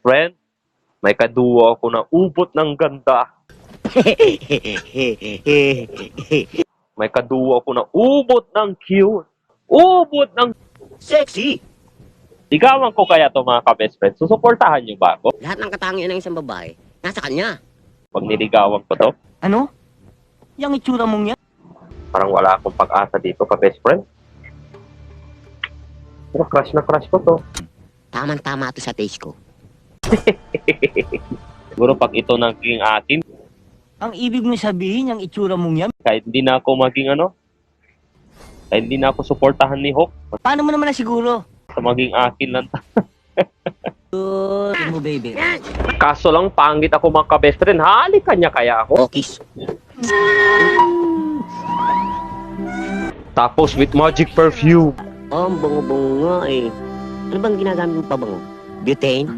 friend, may kaduwa ako na ubot ng ganda. May kaduwa ako na ubot ng cute. Ubot ng Sexy! ligawan ko kaya to mga ka-best friend. Susuportahan niyo ba ako Lahat ng katangian ng isang babae, nasa kanya. pag niligawan ko to? Ano? Yang itsura mong yan? Parang wala akong pag-asa dito ka-best friend. Pero crush na crush ko to. Tamang-tama to sa taste ko. Siguro pag ito naging akin, Ang ibig mo sabihin, yung itsura mong yan? kahit hindi na ako maging kahit hindi na ako suportahan ni Hawk, Paano mo naman na siguro? sa maging akin lang. Good mo, baby. Kaso lang, pangit ako mga ka-best friend. Halikan niya kaya ako. Okis. Tapos with magic perfume. Oh, ang bango-bango nga eh. Ano bang ginagamit mo pa bango? Butane?